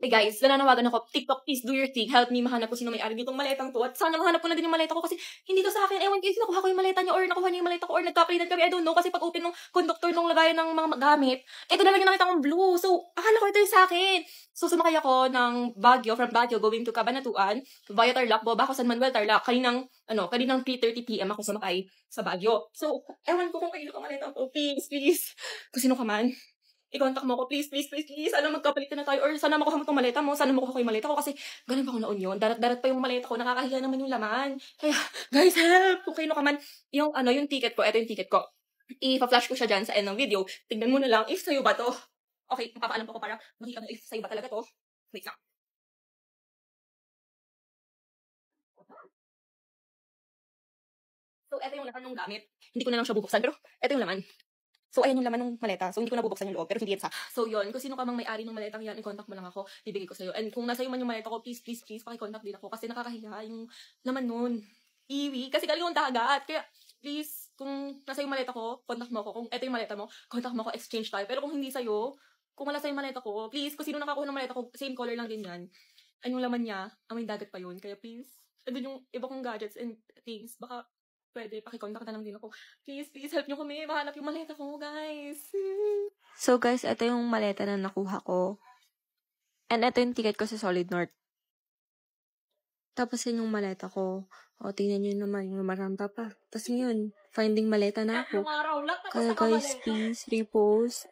Hey guys, nananawagan ako. TikTok, please do your thing. Help me mahanap ko sino may-ari ditong maletang to. At sana mahanap ko na din yung maleta ko kasi hindi to sa akin. Ewan ko, nakuha ko yung maleta niya or nakuha niya yung maleta ko or nagka-playdan kami. I don't know. Kasi pag open ng conductor nung lagayan ng mga gamit, ito na lang yung nakita kong blue. So, akala ko ito yung sa akin. So, sumakay ako ng Baguio, from Baguio going to Cabanatuan, via Tarlac, boba ako San Manuel, Tarlac. Kaninang 3:30 PM ako sumakay sa Baguio. So, ewan ko kung kayo ka maleta ko. Please, please. Kung sino ka man, i-contact mo ako, please, please, please, please. Sana magkapalit na tayo or sana makuha mo itong maleta mo. Sana makuha ko yung maleta ko kasi ganun pa ako noon yun. Darat-darat pa yung maleta ko. Nakakahiya naman yung laman. Kaya, guys, help! Kung kayo ka man, yung ticket ko, ito yung ticket ko. I-flash ko siya dyan sa end ng video. Tignan mo na lang if sa'yo ba to. Okay, papaalam ko para makita mo if sa'yo ba talaga to. Wait lang. So, ito yung laman ng gamit. Hindi ko na lang siya bubuksan, pero ito yung laman. So, ayan yung laman ng maleta. So, hindi ko nabubuksan yung loob, pero hindi yan sa. So, yun. Kung sino ka mang may-ari ng maletang yan, i-contact mo lang ako. Bibigay ko sa'yo. And kung nasa iyo man yung maleta ko, please, please, please, paki-contact din ako. Kasi nakakahiya yung laman nun. Iwi. Kasi galing yung dagat. Kaya, please, kung nasa yung maleta ko, contact mo ako. Kung ito yung maleta mo, contact mo ako, exchange tayo. Pero kung hindi sa'yo, kung wala sa'yo yung maleta ko, please, kung sino nakakuha ng maleta ko, same color lang din yan. Ano yung laman niya, may dagat pa yun. Kaya please, andun yung iba kong gadgets and things. Baka pwede, pakicontact na lang din ako. Please, please, help nyo kami. Mahanap yung maleta ko, guys. So, guys, ito yung maleta na nakuha ko. And ito yung ticket ko sa Solid North. Tapos yun yung maleta ko. O, tingnan nyo naman, yung maramba pa. Tapos yun, finding maleta na ako. Kaya guys, please, repost.